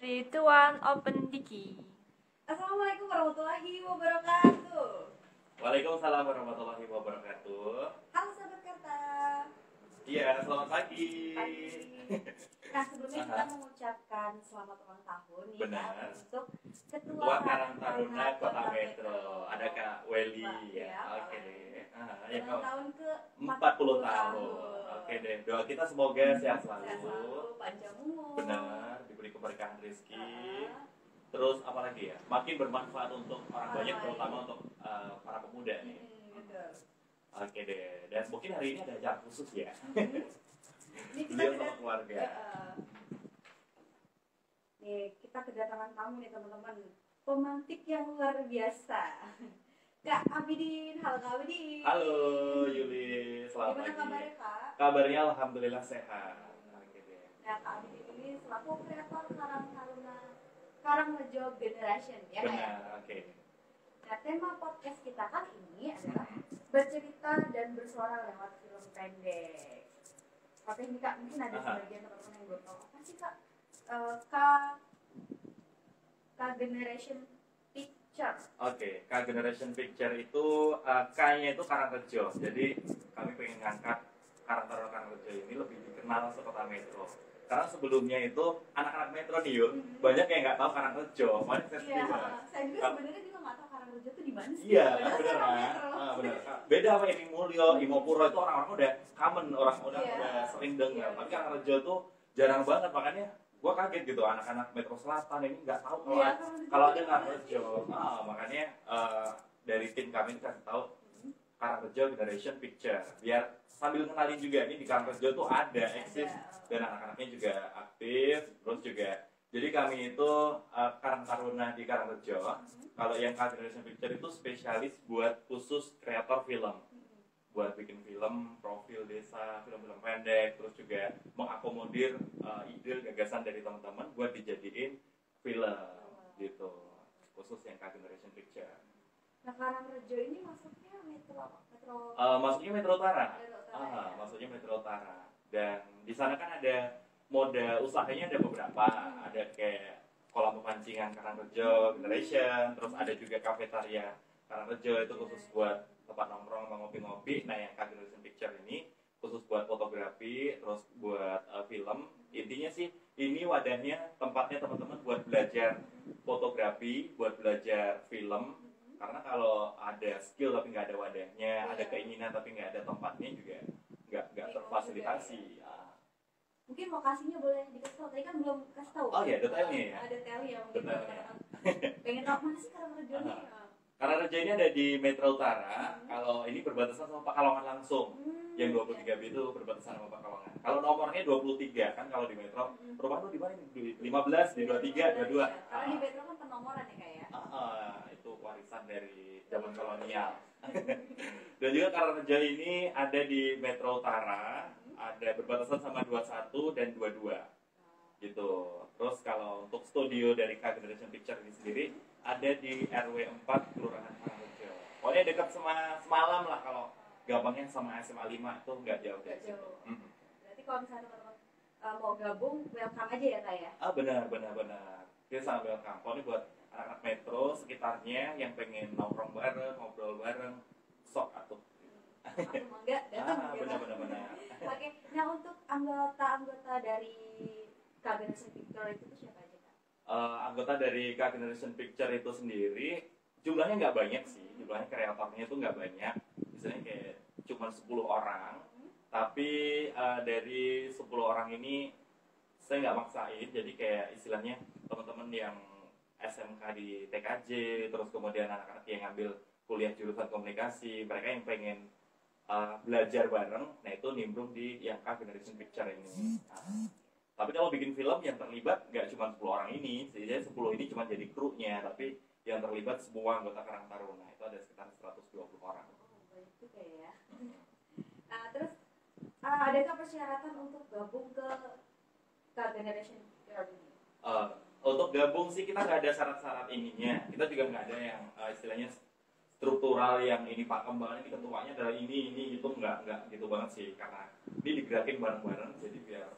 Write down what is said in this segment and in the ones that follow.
3, 2, 1, open Diki. Assalamualaikum warahmatullahi wabarakatuh. Waalaikumsalam warahmatullahi wabarakatuh. Halo sahabat Karta. Iya, selamat pagi. Nah, sebelumnya kita mengucapkan selamat ulang tahun nih Benar. untuk Ketua Karang Taruna Kota Metro. Ada Kak Welly ya. Oke. Ulang tahun ke 40 tahun. Oke deh. Doa kita semoga sehat Sehat selalu. selalu, panjang umur. Benar, diberi keberkahan rezeki. Terus apa lagi ya? Makin bermanfaat untuk orang banyak, terutama untuk para pemuda nih. Betul. Oke deh. Dan mungkin hari ini ada acara khusus ya. Ini kita Beliau sama keluarga. Nih, kita kedatangan tamu nih teman-teman. Pemantik yang luar biasa. Kak Abidin, halo Kak Abidin. Halo Yuli, selamat Gimana pagi. kabarnya Kak? Kabarnya alhamdulillah sehat. Oke deh. Nah, Kak Abidin ini selaku kreator Karang Taruna Karangrejo Generation, ya Kak? Benar, oke. Nah, tema podcast kita kali ini adalah bercerita dan bersuara lewat film pendek. Oke, ini Kak, mungkin ada sebagian teman-teman yang belum tahu apa sih Kak? K Generation Picture. Oke, K Generation Picture itu K-nya itu Karangrejo. Jadi kami pengen ngangkat Karang Taruna Karangrejo ini lebih dikenal sekota Metro. Karena sebelumnya itu anak-anak Metro nih yuk, banyak yang nggak tahu Karangrejo. Makanya saya Iya, sedih banget. saya juga sebenarnya juga nggak tahu Karangrejo itu di mana sih. Iya, Padahal benar saya kan? Metro. Benar. Beda sama Imi Mulyo, Imopuro itu orang-orang udah common, orang udah Iya. sering dengar. Iya. Tapi Karangrejo tuh jarang banget, makanya gua kaget gitu anak-anak Metro Selatan ini nggak tahu kalau Iya, kalau ada Karangrejo. Makanya dari tim kami kasih tahu Karangrejo Generation Picture biar sambil kenalin juga ini di Karangrejo tuh ada eksis dan anak-anaknya juga aktif. Terus juga jadi kami itu Karang Taruna di Karangrejo. Kalau yang K Generation Picture itu spesialis buat khusus kreator film, buat bikin film, profil desa, film-film pendek, terus juga mengakomodir ide gagasan dari teman-teman buat dijadiin film gitu, khusus yang K Generation Picture. Nah, Karangrejo ini masuknya metro apa? Masuknya Metro Utara. Metro Utara, ya. Masuknya Metro Utara. Dan di sana kan ada moda usahanya ada beberapa, ada kayak kolam pemancingan Karangrejo Generation, terus ada juga kafetaria Karangrejo itu khusus buat tempat nongkrong sama ngopi-ngopi. Nah, yang K Generation Picture ini khusus buat fotografi, terus buat film. Intinya sih ini wadahnya, tempatnya teman-teman buat belajar fotografi, buat belajar film. Karena kalau ada skill tapi nggak ada wadahnya, ada keinginan tapi nggak ada tempatnya juga nggak terfasilitasi. Mungkin lokasinya boleh dikasih tahu, tadi kan belum kasih tahu. Oh iya, detailnya ya? Detailnya mungkin Detailnya. pengen tahu mana sih Karangrejo ini? Karangrejo ini ada di Metro Utara. Kalau ini berbatasan sama Pekalongan langsung. Yang 23B itu berbatasan sama Pekalongan. Kalau nomornya 23 kan kalau di Metro. Perumahan lu di mana nih? Di 15, di 23, 22. Karena di Metro kan penomoran ya Kak ya. Itu warisan dari zaman kolonial. Dan juga Karangrejo ini ada di Metro Utara, ada berbatasan sama 21 dan 22 gitu. Terus kalau untuk studio dari K Generation Picture ini sendiri ada di RW 4 Kelurahan Karangrejo. Pokoknya dekat sama semalam lah, kalau gampangnya sama SMA 5 itu nggak jauh dari situ. Berarti kalau misalnya teman-teman mau gabung, welcome aja ya Kak ya. Benar. Kita sangat welcome. Pokoknya buat anak-anak Metro sekitarnya yang pengen nongkrong bareng, ngobrol bareng, sok atuh. Atau enggak datang Benar. Oke, nah untuk anggota dari K Generation Picture itu siapa aja Kak? Anggota dari K Generation Picture itu sendiri jumlahnya nggak banyak sih, jumlahnya kreatornya itu nggak banyak, misalnya kayak cuma 10 orang, tapi dari 10 orang ini saya nggak maksain, jadi kayak istilahnya teman-teman yang SMK di TKJ, terus kemudian anak-anak yang ngambil kuliah jurusan komunikasi, mereka yang pengen belajar bareng, nah itu nimbrung di yang K Generation Picture ini. Tapi kalau bikin film yang terlibat nggak cuma 10 orang ini, jadi 10 ini cuma jadi krunya, tapi yang terlibat semua anggota Karang Taruna itu ada sekitar 120 orang. Banyak juga ya. Nah, terus adakah persyaratan untuk gabung ke K Generation Picture ini? Untuk gabung sih kita nggak ada syarat-syarat ininya, kita juga nggak ada yang istilahnya struktural yang ini pakem banget, ini ketuanya adalah ini itu nggak gitu banget sih, karena ini digerakin bareng-bareng jadi biar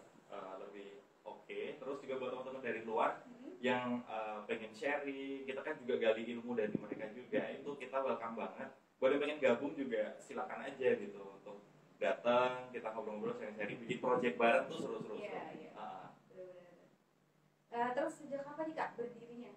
lebih oke. Terus juga buat teman-teman dari luar yang pengen sharing, kita kan juga gali ilmu dari mereka juga, itu kita welcome banget. Buat yang pengen gabung juga silakan aja gitu untuk datang, kita ngobrol-ngobrol, sharing-sharing, bikin project bareng tuh seru-seru. Iya. Terus sejak kapan nih Kak berdirinya?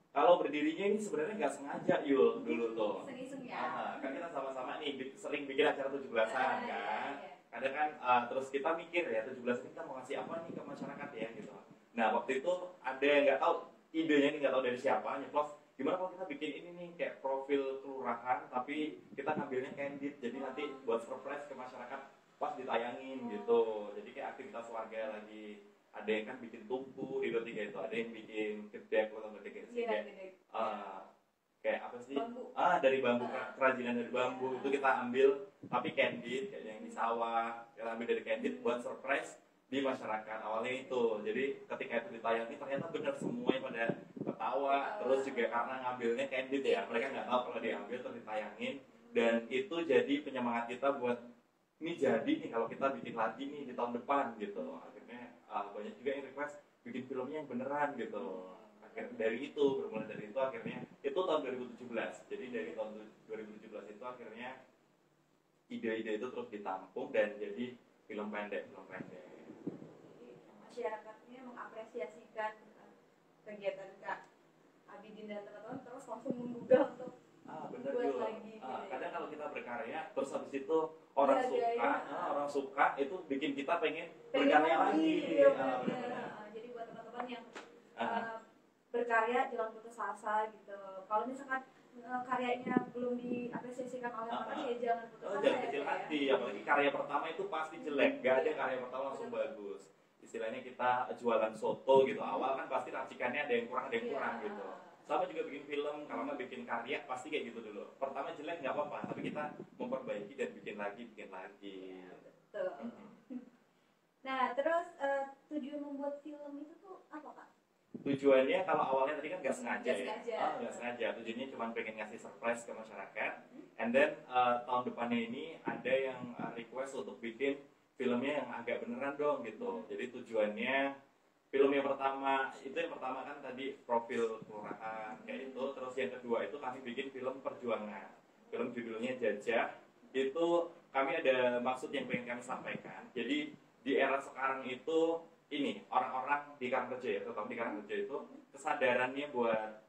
Kalau berdirinya ini sebenarnya nggak sengaja Yul dulu tuh. Iseng-iseng ya. Kan kita sama-sama nih sering bikin acara 17-an kan. Iya. Kadang kan terus kita mikir ya 17 ini kita mau ngasih apa nih ke masyarakat ya gitu. Nah waktu itu ada yang nggak tahu idenya ini nggak tahu dari siapa nyeplos gimana kalau kita bikin ini nih kayak profil kelurahan tapi kita ngambilnya candid jadi nanti buat surprise ke masyarakat pas ditayangin gitu. Jadi kayak aktivitas warga lagi ada yang kan bikin tungku di 23 itu ada yang bikin gedek atau gedek Iya, kayak apa sih bambu. dari bambu kerajinan dari bambu itu kita ambil tapi candid kayak yang di sawah kita ambil dari candid buat surprise di masyarakat awalnya itu. Jadi ketika itu ditayangin ternyata benar semua yang pada ketawa terus juga karena ngambilnya candid ya mereka nggak tahu kalau diambil terus ditayangin dan itu jadi penyemangat kita buat ini jadi nih kalau kita bikin lagi nih di tahun depan gitu. Akhirnya banyak juga yang request bikin filmnya yang beneran gitu. Akhirnya dari itu bermula dari itu akhirnya itu tahun 2017. Jadi dari tahun 2017 itu akhirnya ide-ide itu terus ditampung dan jadi film pendek. Masyarakatnya mengapresiasikan kegiatan Kak Abidin dan teman-teman terus langsung menggugah untuk bener buat juga. lagi. Kadang kalau kita berkarya terus habis itu orang suka itu bikin kita pengen berkarya lagi. Iya, jadi buat teman-teman yang berkarya jangan putus asa gitu. Kalau misalkan karyanya belum diapresiasikan oleh orang ya jangan putus asa. Jangan kecil hati, apalagi karya pertama itu pasti jelek. Gak ada karya pertama langsung bagus. Istilahnya kita jualan soto gitu. Awal kan pasti racikannya ada yang kurang gitu. Sama juga bikin film, kalau nggak bikin karya pasti kayak gitu dulu. Pertama jelek nggak apa-apa, tapi kita memperbaiki dan bikin lagi. Betul. Nah, terus tujuan membuat film itu tuh apa Kak? Tujuannya kalau awalnya tadi kan nggak sengaja Nggak sengaja. Tujuannya cuma pengen ngasih surprise ke masyarakat. And then tahun depannya ini ada yang request untuk bikin filmnya yang agak beneran dong gitu. Jadi tujuannya film yang pertama kan tadi profil kelurahan kayak itu. Terus yang kedua itu kami bikin film perjuangan. Film judulnya Jajah. Itu kami ada maksud yang pengen kami sampaikan. Jadi di era sekarang itu ini orang-orang di Karangreja ya, terutama di Karangreja itu kesadarannya buat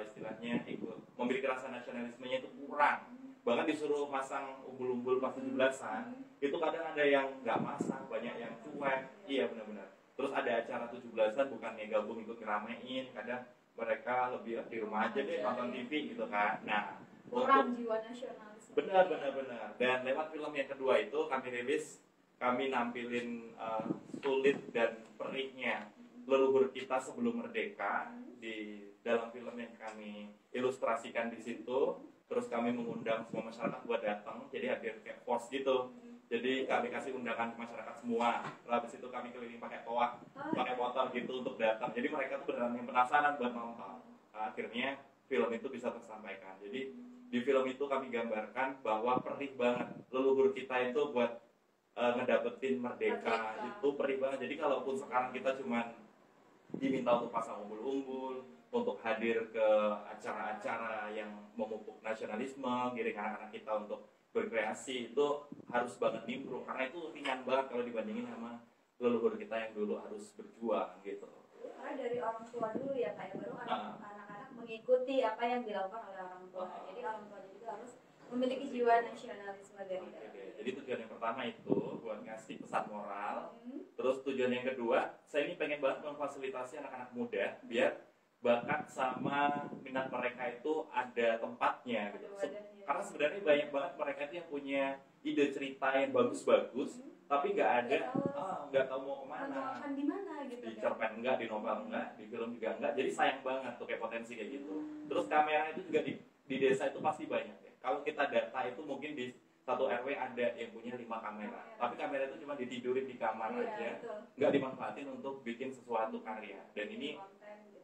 istilahnya ikut memiliki rasa nasionalismenya itu kurang. Bahkan disuruh masang umbul-umbul pas 17-an, itu kadang ada yang nggak masang, banyak yang cuek. Iya benar-benar. Terus ada acara 17-an bukannya gabung ikut ngeramein, kadang mereka lebih di rumah aja deh nonton TV gitu kan. Nah, kurang jiwa nasionalis. Benar. Dan lewat film yang kedua itu kami nampilin sulit dan perihnya leluhur kita sebelum merdeka di dalam film yang kami ilustrasikan di situ. Terus kami mengundang semua masyarakat buat datang, jadi hadir kayak force gitu. Jadi kami kasih undangan ke masyarakat semua. Habis itu kami keliling pakai toa, pakai motor gitu untuk datang. Jadi mereka tuh beneran yang penasaran buat nonton. Akhirnya film itu bisa tersampaikan. Jadi di film itu kami gambarkan bahwa perih banget leluhur kita itu buat ngedapetin merdeka. Itu perih banget. Jadi kalaupun sekarang kita cuman diminta untuk pasang umbul-umbul, untuk hadir ke acara-acara yang memupuk nasionalisme, giring anak-anak kita untuk berkreasi, itu harus banget nimbrung karena itu ringan banget kalau dibandingin sama leluhur kita yang dulu harus berjuang gitu. Karena dari orang tua dulu ya kayak baru anak-anak mengikuti apa yang dilakukan oleh orang tua. Jadi orang tua juga harus memiliki jiwa nasionalisme dari dalam. Jadi tujuan yang pertama itu buat ngasih pesan moral. Terus tujuan yang kedua, saya ini pengen banget memfasilitasi anak-anak muda biar bakat sama minat mereka itu ada tempatnya gitu. Karena sebenarnya banyak banget mereka itu yang punya ide cerita yang bagus-bagus, tapi nggak tahu mau kemana. Di mana gitu. Di cerpen enggak, di novel enggak, di film juga enggak. Jadi sayang banget tuh kayak potensi kayak gitu. Terus kamera itu juga di desa itu pasti banyak ya. Kalau kita data itu mungkin di satu RW ada yang punya 5 kamera, tapi kamera itu cuma ditidurin di kamar aja, nggak dimanfaatin untuk bikin sesuatu karya. Dan ini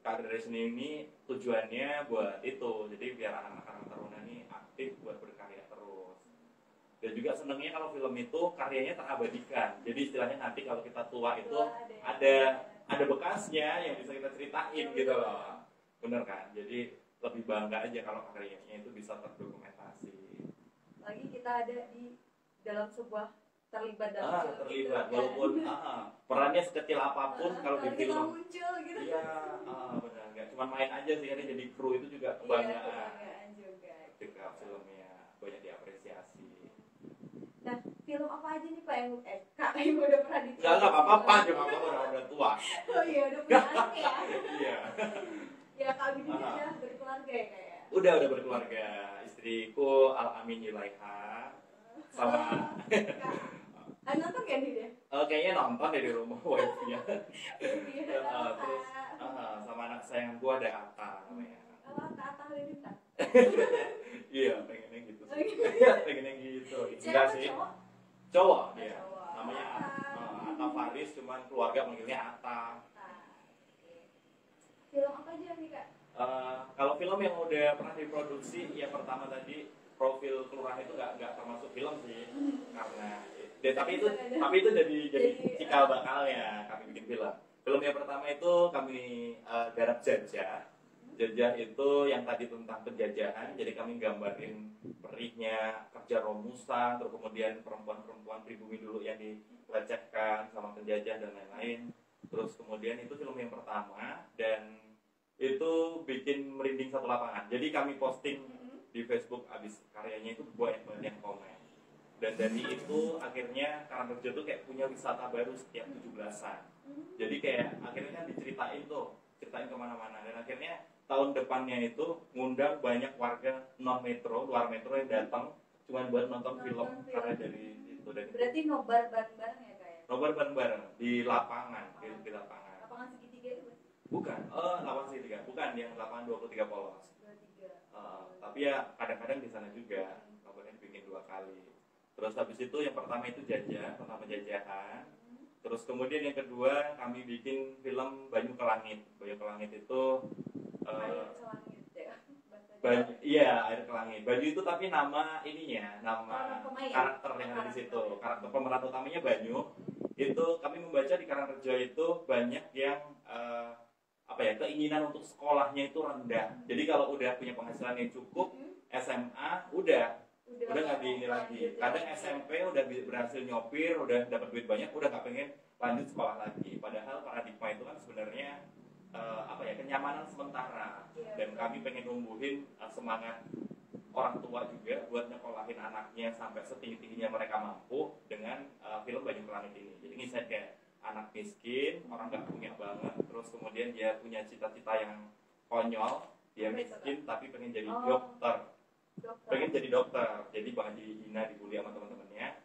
Karya dari Seni ini tujuannya buat itu, jadi biar anak-anak taruna ini aktif buat berkarya terus. Dan juga senangnya kalau film itu karyanya terabadikan. Jadi istilahnya nanti kalau kita tua itu ada ada bekasnya yang bisa kita ceritain gitu loh. Bener kan? Jadi lebih bangga aja kalau karyanya itu bisa terdokumentasi. Lagi kita ada di dalam sebuah terlibat dalam film terlibat itu, walaupun perannya sekecil apapun kalau di kita film. muncul gitu. Iya, benar, nggak cuma main aja sih, ini jadi kru itu juga Kebanggaan kebanggaan. juga. Ketika filmnya banyak diapresiasi. Nah, film apa aja nih Pak yang Kak yang udah pernah di? Nggak apa-apa, cuma udah tua. Oh iya, udah punya anak ya. Iya. Ya Kak Bini udah berkeluarga ya kayak. Udah berkeluarga. Istriku Al-Amin Yulaiha sama nonton kan dia? kayaknya nonton ya di rumah wifi-nya. Iya. Terus sama anak sayanganku ada Atta namanya. Oh, Atta Halilintar. Iya, pengennya gitu Oh, sih. gitu. Pengennya gitu. Cewek Enggak apa sih. cowok? Cowok dia. Cowok. Namanya Atta Faris, cuman keluarga manggilnya Atta. Oke. Film apa aja nih Kak? Kalau film yang udah pernah diproduksi, yang pertama tadi Profil Kelurahan itu nggak termasuk film sih, karena tapi itu jadi cikal bakalnya kami bikin film. Film yang pertama itu kami garap Jajah. Jajah itu yang tadi tentang penjajahan, jadi kami gambarin perihnya kerja romusan, terus kemudian perempuan-perempuan pribumi dulu yang dilecehkan sama penjajah dan lain-lain. Terus kemudian itu film yang pertama dan itu bikin merinding satu lapangan. Jadi kami posting di Facebook abis karyanya itu banyak yang komen. Dan dari itu akhirnya Karangrejo tuh kayak punya wisata baru setiap 17-an. Jadi kayak akhirnya ceritain kemana-mana. Dan akhirnya tahun depannya itu ngundang banyak warga non metro, luar metro yang datang cuma buat nonton film karya dari itu. Berarti nobar bareng-bareng ya kayak? Nobar bareng-bareng di lapangan, di lapangan. Lapangan segitiga itu? Bukan, lapangan segitiga, bukan yang lapangan 23 polos. 23. Tapi ya kadang-kadang di sana juga nobarnya bikin 2 kali. Terus habis itu yang pertama itu Jajah, tentang penjajahan. Terus kemudian yang kedua kami bikin film Banyu ke Langit. Banyu ke Langit itu Air ke langit ya. iya, Air ke Langit. Banyu itu tapi nama ininya, nama pemain. karakter yang ada di situ. Karakter pemeran utamanya Banyu. Itu kami membaca di Karangrejo itu banyak yang keinginan untuk sekolahnya itu rendah. Jadi kalau udah punya penghasilan yang cukup, SMA udah nggak di ini lagi. Kadang SMP udah berhasil nyopir, udah dapat duit banyak, udah nggak pengen lanjut sekolah lagi. Padahal paradigma itu kan sebenarnya kenyamanan sementara. Dan kami pengen numbuhin semangat orang tua juga buat nyekolahin anaknya sampai setinggi-tingginya mereka mampu dengan film Banyu ke Langit ini. Jadi ngisah kayak anak miskin, orang nggak punya banget, terus kemudian dia punya cita-cita yang konyol, dia miskin tapi pengen jadi dokter. Pengen jadi dokter, jadi bahkan dihina, dibully sama teman-temannya.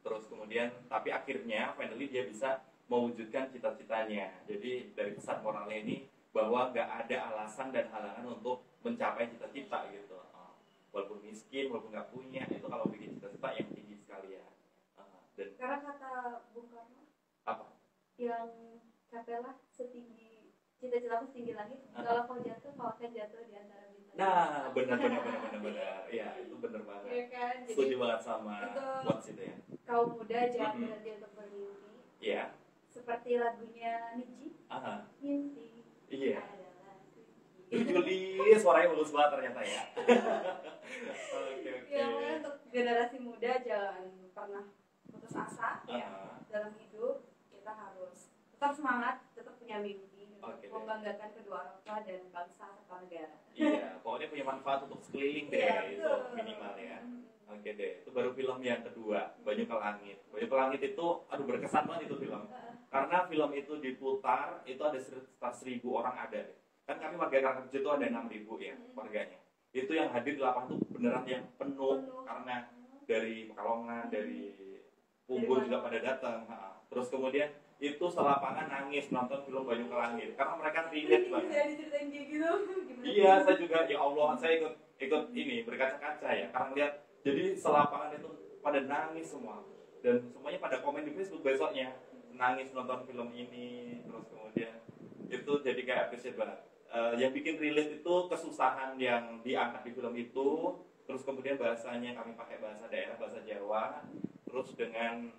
Terus kemudian, tapi akhirnya, finally dia bisa mewujudkan cita-citanya. Jadi dari pesan moralnya ini bahwa nggak ada alasan dan halangan untuk mencapai cita-cita gitu. Walaupun miskin, walaupun nggak punya, itu kalau bikin cita-cita yang tinggi sekali ya. Dan karena kata Bung Karno, apa? Yang capailah setinggi cita-citaku setinggi langit. Kalau kau jatuh akan jatuh di antara bintang. Nah, benar. Ya, itu benar banget. Ya kan? Setuju banget sama quotes itu ya. Kaum muda jangan berhenti untuk bermimpi. Iya. Seperti lagunya Niji. Mimpi. Iya. Adalah Juli, suaranya bagus banget ternyata ya. Oke. Ya, untuk generasi muda jangan pernah putus asa ya dalam hidup. Kita harus tetap semangat, tetap punya mimpi, membanggakan kedua orang tua dan bangsa serta negara. Iya, pokoknya punya manfaat untuk sekeliling deh, itu minimal ya. Oke deh, itu baru film yang kedua, Banyu ke Langit. Banyu ke Langit itu, berkesan banget itu film. Karena film itu diputar, itu ada sekitar 1.000 orang ada deh. Kan kami warga Karangrejo itu ada 6.000 ya warganya. Itu yang hadir di lapangan tuh beneran yang penuh. Karena dari Pekalongan, dari Unggul juga pada datang. Terus kemudian itu selapangan nangis nonton film Banyu ke Langit karena mereka relate banget. Bisa diceritain kayak gitu? Iya, saya juga ya Allah, saya ikut ini berkaca-kaca ya karena lihat jadi selapangan itu pada nangis semua dan semuanya pada komen di Facebook besoknya nangis nonton film ini. Terus kemudian itu jadi kayak appreciate banget. Yang bikin relate itu kesusahan yang diangkat di film itu. Terus kemudian bahasanya kami pakai bahasa daerah, bahasa Jawa. Terus dengan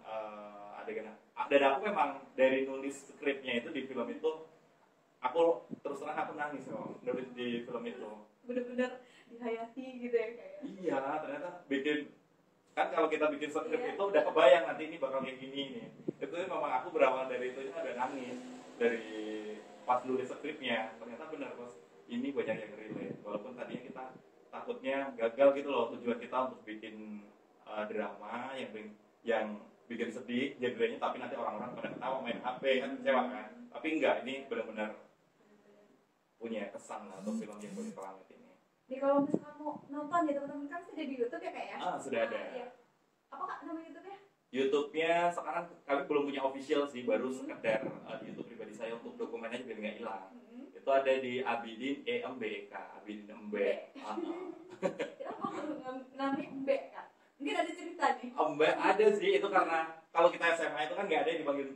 ada adegan. Dan aku memang dari nulis skripnya itu di film itu, aku terus terang aku nangis memang nulis di film itu. Bener-bener dihayati gitu ya kayak. Iya, ternyata bikin, kan kalau kita bikin skrip itu udah kebayang nanti ini bakal kayak gini nih. Itu memang aku berawal dari itu udah nangis dari pas nulis skripnya. Ternyata benar bos, ini banyak yang relate. Walaupun tadinya kita takutnya gagal gitu loh, tujuan kita untuk bikin drama yang bikin sedih genrenya, tapi nanti orang-orang pada ketawa main HP kan kecewa kan. Tapi enggak, ini benar-benar punya kesan lah untuk film yang Bumi Pelangi ini. Nih kalau misalkan mau nonton ya teman-teman kan sudah di YouTube ya kayak ya? Sudah ada. Iya. Apa kak nama YouTube-nya? YouTube-nya sekarang kami belum punya official sih, baru sekedar di YouTube pribadi saya untuk dokumennya biar nggak hilang. Itu ada di Abidin EMBK, Abidin Embe. Kenapa namanya Embe kak? Mungkin ada cerita nih. Embe ada sih, itu karena kalau kita SMA itu kan nggak ada yang dipanggil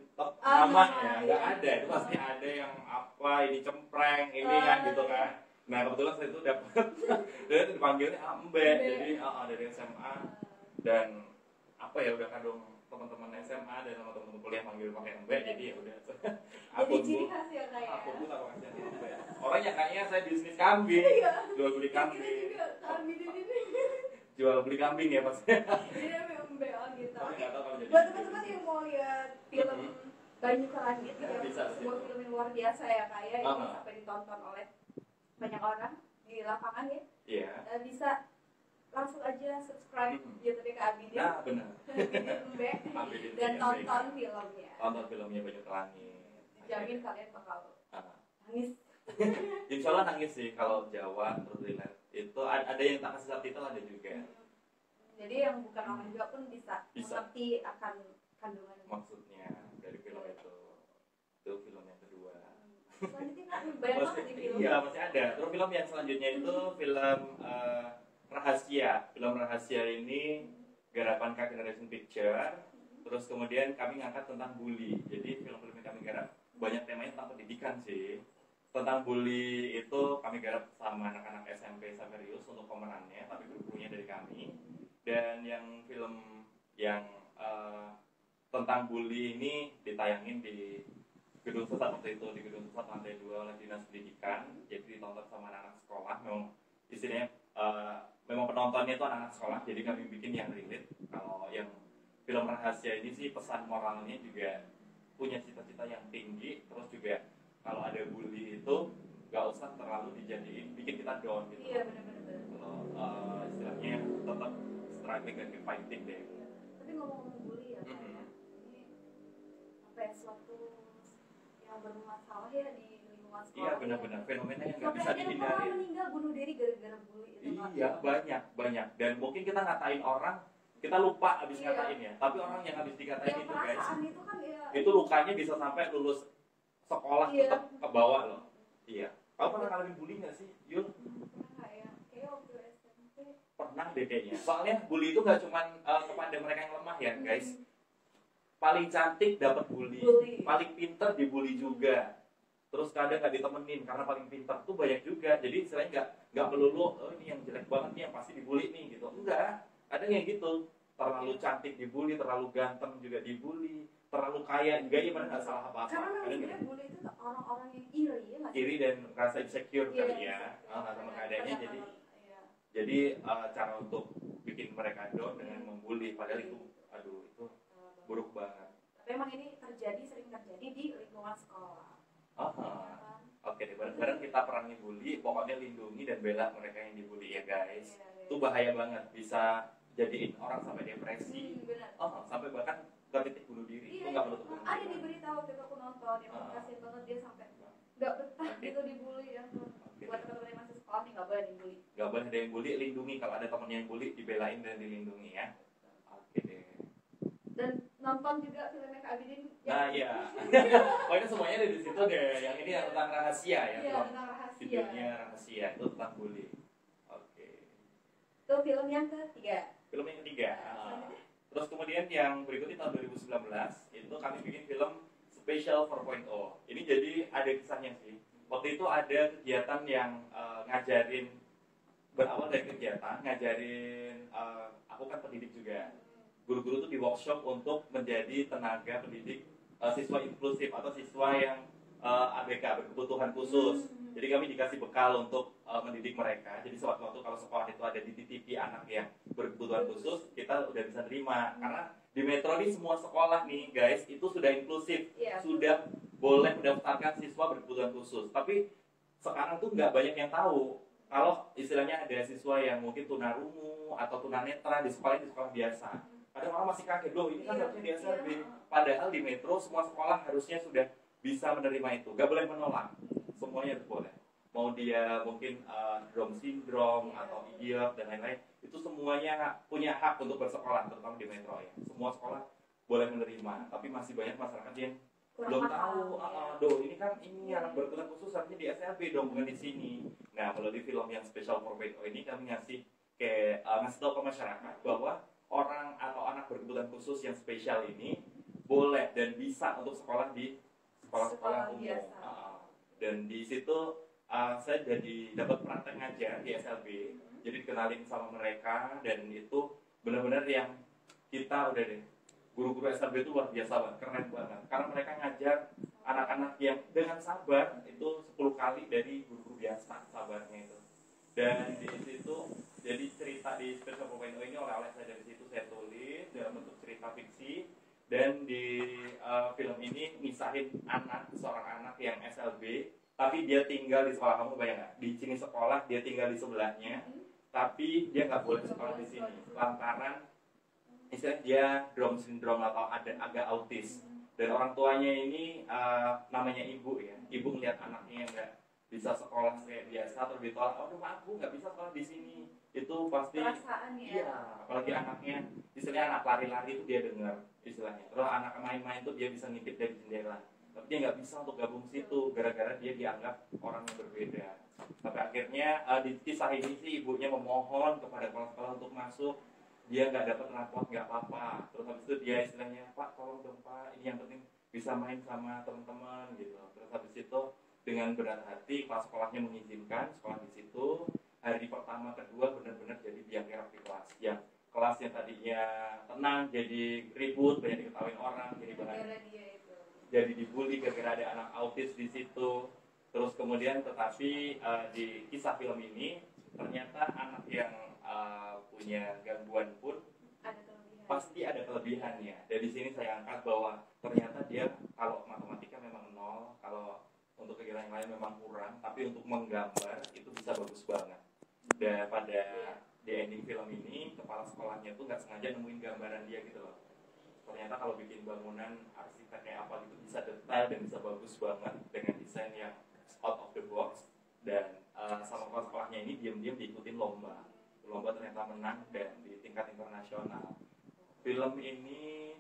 nama ya, nggak ada. Itu pasti ada yang apa, ini cempreng, ini kan gitu kan. Nah kebetulan saya itu dapat, dia itu dipanggilnya Embe, jadi dari SMA dan apa ya udah kadung teman-teman SMA dan sama teman-teman kuliah manggil pakai Embe, jadi ya udah. Jadi ciri khas ya kak ya. Aku pun tak pakai Embe. Orang yang kayaknya saya bisnis kambing, jual beli kambing. Jual beli kambing ya maksudnya. Iya Embe gitu. Tapi nggak tahu kalau jadi. Buat teman-teman yang mau lihat film Banyu ke Langit gitu, Bisa, sebuah film yang luar biasa ya kak ya, ini sampai ditonton oleh banyak orang di lapangan ya. Iya. Bisa langsung aja subscribe YouTube ke Abidin. Nah benar. Embe Abidin dan Embe. tonton filmnya. Tonton filmnya Banyu ke Langit. Dijamin kalian bakal nangis. Insya Allah nangis sih kalau Jawa terus relate. Itu ada yang tak kasih subtitle, ada juga. Jadi yang bukan orang Jawa pun bisa mengerti akan kandungan maksudnya dari film itu. Itu film yang kedua. Selanjutnya kan banyak banget di film. Iya masih ada. Terus film yang selanjutnya itu film rahasia. Film rahasia ini garapan Kak Generation Picture. Terus kemudian kami ngangkat tentang bully. Jadi film-film yang kami garap banyak temanya tentang pendidikan sih. Tentang bully itu kami garap sama anak-anak SMP Saverius untuk pemerannya, tapi kru-krunya dari kami. Dan yang film yang tentang bully ini ditayangin di Gedung Sesat waktu itu, di Gedung Sesat lantai 2 oleh Dinas Pendidikan. Jadi ditonton sama anak-anak sekolah. Memang istilahnya memang penontonnya itu anak-anak sekolah, jadi kami bikin yang relate. Kalau yang film rahasia ini sih pesan moralnya juga punya cita-cita yang tinggi, terus juga kalau ada bully itu nggak usah terlalu dijadiin bikin kita down gitu. Iya benar-benar. Kalau istilahnya tetap struggling dan fighting deh. Iya. Tapi ngomong-ngomong bully ya, ini sampai suatu yang bermasalah ya di lingkungan sekolah. Iya benar-benar fenomena yang nggak bisa Sampai ada dihindari. orang meninggal bunuh diri gara-gara bully itu. Iya banyak dan mungkin kita ngatain orang kita lupa abis ngatain ya, tapi orang yang habis dikatain yang itu guys, itu kan ya. itu lukanya bisa sampai lulus sekolah tetap ke bawah loh. Iya. Kamu pernah ngalamin bully nggak sih, Yul? Pernah ya, kayak waktu SMP. Pernah deh kayaknya. Soalnya bully itu nggak cuma kepada mereka yang lemah ya, guys. Paling cantik dapat bully, paling pinter dibully juga. Terus kadang nggak ditemenin karena paling pinter tuh banyak juga. Jadi istilahnya nggak melulu, oh ini yang jelek banget nih yang pasti dibully nih gitu. Enggak. Ada yang gitu. Terlalu cantik dibully, terlalu ganteng juga dibully, terlalu kaya juga dia padahal nggak salah apa-apa. Karena Ada memang gitu. bully itu orang-orang yang iri ya nggak sih? Iri dan rasa insecure kali ya, insecure. sama keadaannya. Iya. Jadi cara untuk bikin mereka down dengan membuli, padahal itu, aduh itu buruk banget. Tapi emang ini sering terjadi di lingkungan sekolah. Oke deh, bareng-bareng kita perangi bully, pokoknya lindungi dan bela mereka yang dibully ya guys. Itu bahaya banget, bisa jadiin orang sampai depresi, sampai bahkan ke titik bunuh diri. Itu nggak menutup kemungkinan. Ada di berita waktu itu aku nonton, yang kasihan banget dia sampai nggak betah gitu dibully ya. Buat teman-teman yang masih sekolah nih nggak boleh dibully. Nggak boleh ada yang bully, lindungi. Kalau ada temennya yang bully, dibelain dan dilindungi ya. Oke deh. Dan nonton juga filmnya Kak Abidin. Nah iya. Pokoknya semuanya ada di situ deh. Yang ini tentang rahasia ya. Iya tentang rahasia. Judulnya rahasia, itu tentang bully. Oke. Itu film yang ketiga. Film yang ketiga. Terus kemudian yang berikutnya tahun 2019 itu kami bikin film Special 4.0. Ini jadi ada kisahnya sih. Waktu itu ada kegiatan yang berawal dari kegiatan ngajarin, aku kan pendidik juga. guru-guru tuh di workshop untuk menjadi tenaga pendidik siswa inklusif atau siswa yang ABK berkebutuhan khusus. Jadi kami dikasih bekal untuk mendidik mereka. Jadi sewaktu-waktu kalau sekolah itu ada di TTP anak yang berkebutuhan khusus, kita udah bisa terima. Karena di Metro ini semua sekolah nih guys itu sudah inklusif, sudah boleh mendaftarkan siswa berkebutuhan khusus. Tapi sekarang tuh nggak banyak yang tahu kalau istilahnya ada siswa yang mungkin tunarungu atau tunanetra di sekolah biasa. Kadang orang masih kaget, loh ini kan harusnya di SLB. Padahal di Metro semua sekolah harusnya sudah bisa menerima itu, gak boleh menolak, semuanya harus boleh. Mau dia mungkin Down syndrome atau idiot dan lain-lain, itu semuanya punya hak untuk bersekolah, terutama di Metro ya. Semua sekolah boleh menerima, tapi masih banyak masyarakat yang belum tahu. Ini kan ini anak berkebutuhan khusus harusnya di SLB dong, bukan di sini. Nah, melalui film yang Special 4.0 ini kami ngasih tahu ke masyarakat bahwa orang atau anak berkebutuhan khusus yang spesial ini boleh dan bisa untuk sekolah di sekolah-sekolah umum. Dan di situ saya jadi dapat praktek ngajar di SLB, jadi dikenalin sama mereka, dan itu benar-benar yang kita udah deh, guru-guru SLB itu luar biasa banget, keren banget, karena mereka ngajar anak-anak yang dengan sabar itu 10 kali dari guru-guru biasa sabarnya itu. Dan di situ jadi cerita di Special 4.0 ini oleh saya dari situ saya tulis dalam bentuk cerita fiksi. Dan di film ini misahin seorang anak yang SLB, tapi dia tinggal di sekolah. Kamu bayang nggak? Di sini sekolah, dia tinggal di sebelahnya, tapi dia nggak boleh sekolah di sini lantaran istilahnya dia Down syndrome atau agak autis. Dan orang tuanya ini namanya ibu ya, ibu melihat anaknya nggak bisa sekolah kayak biasa, terus ditolak, oh maaf bu nggak bisa sekolah di sini. Itu pasti iya, apalagi anaknya istilahnya anak lari-lari itu dia dengar istilahnya, terus anak main-main itu dia bisa ngintip dari jendela, tapi dia nggak bisa untuk gabung situ gara-gara dia dianggap orang yang berbeda. Tapi akhirnya di kisah ini sih ibunya memohon kepada sekolah-sekolah untuk masuk, dia nggak dapat rapot nggak apa-apa, terus habis itu dia istilahnya, pak tolong dong pak, ini yang penting bisa main sama teman-teman gitu. Terus habis itu dengan berat hati pas sekolahnya mengizinkan sekolah di situ. Hari pertama kedua benar-benar jadi biang kerok di kelas. Yang kelas yang tadinya tenang jadi ribut, banyak diketawain orang, jadi dibully gara-gara ada anak autis di situ. Terus kemudian tetapi di kisah film ini ternyata anak yang punya gangguan pun pasti ada kelebihannya. Dari sini saya angkat bahwa ternyata dia kalau matematika memang nol, kalau untuk kegiatan yang lain memang kurang, tapi untuk menggambar itu bisa bagus banget. Dan pada di ending film ini kepala sekolahnya tuh nggak sengaja nemuin gambaran dia gitu loh. Ternyata kalau bikin bangunan arsitek kayak apa gitu bisa detail dan bisa bagus banget dengan desain yang out of the box. Dan sama kepala sekolahnya ini diam-diam diikutin lomba ternyata menang dan di tingkat internasional. Film ini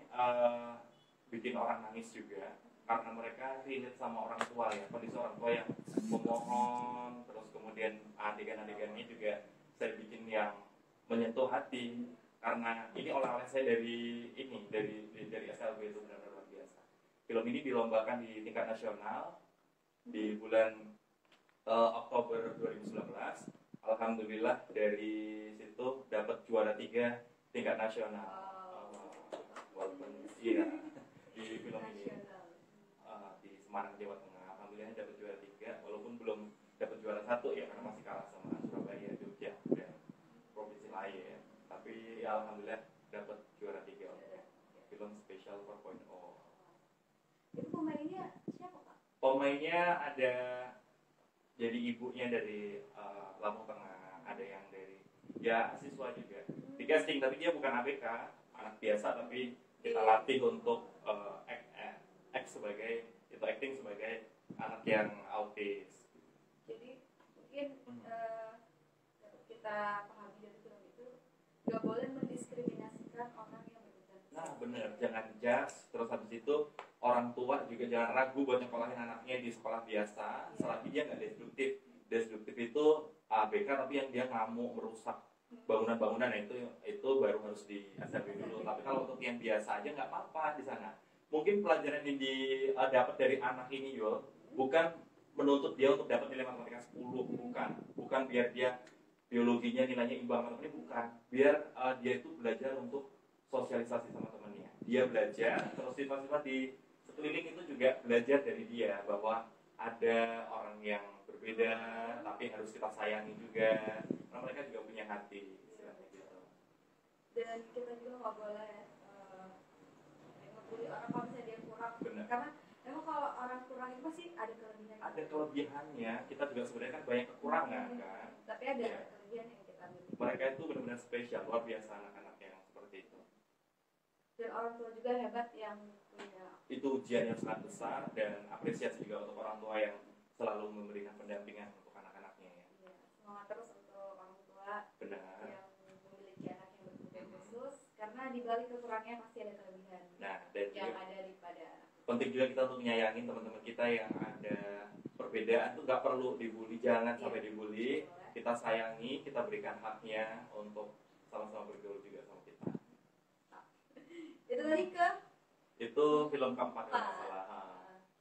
bikin orang nangis juga karena mereka relate sama orang tua ya, kondisi orang tua yang memohon, terus kemudian adegan-adegannya juga saya bikin yang menyentuh hati karena ini oleh-oleh saya dari SLB itu benar-benar luar biasa. Film ini dilombakan di tingkat nasional di bulan Oktober 2019. Alhamdulillah dari situ dapat juara 3 tingkat nasional. Walaupun iya di film ini di Semarang Jawa Tengah, alhamdulillah dapat juara 3 walaupun belum dapat juara 1 ya karena masih kalah sama Surabaya, Jogja dan provinsi lain. Tapi ya alhamdulillah dapat juara 3 untuk film Special 4.0. Itu pemainnya siapa Pak? Pemainnya ada jadi ibunya dari Lampung Tengah, ada yang dari ya siswa juga di casting, tapi dia bukan ABK, anak biasa, tapi kita latih untuk acting sebagai anak yang autis. Jadi mungkin kita pahami dari film itu nggak boleh mendiskriminasikan orang yang berbeda. Nah bener, jangan judge. Terus habis itu orang tua juga jangan ragu buat nyekolahin anaknya di sekolah biasa selagi dia nggak destruktif. Destruktif itu ABK tapi yang dia ngamuk merusak bangunan-bangunan, itu baru harus di SLB dulu. Tapi kalau untuk yang biasa aja nggak apa-apa di sana. Mungkin pelajaran yang didapat dari anak ini Yul, bukan menuntut dia untuk dapat nilai matematika 10, bukan biar dia biologinya nilainya imbang matematika, bukan. Biar dia itu belajar untuk sosialisasi sama temennya. Dia belajar, terus siswa-siswa di sekeliling itu juga belajar dari dia bahwa ada orang yang berbeda, tapi harus kita sayangi juga. Karena mereka juga punya hati, istilahnya gitu. Dan kita juga nggak boleh ngebully orang kalau misalnya dia kurang. Benar. Karena memang kalau orang kurang itu pasti ada kelebihan. Ada kelebihannya. Kita juga sebenarnya kan banyak kekurangan kan. Tapi ada Ya. kelebihan yang kita miliki. Mereka itu benar-benar spesial, luar biasa anak-anak yang seperti itu. Dan orang tua juga hebat yang punya. Itu ujian yang sangat besar dan apresiasi juga untuk orang tua yang selalu memberikan pendampingan untuk anak-anaknya ya. Ya, semangat terus untuk orang tua Benar. yang memiliki anak yang berkebutuhan khusus, karena di balik kekurangannya pasti ada kelebihan Nah, dan yang juga ada daripada anak. penting juga kita untuk nyayangin teman-teman kita yang ada perbedaan tuh nggak perlu dibully, jangan sampai dibully. Kita sayangi, kita berikan haknya untuk sama-sama bergaul juga sama kita. Itu tadi ke Itu film keempat kalau nggak salah.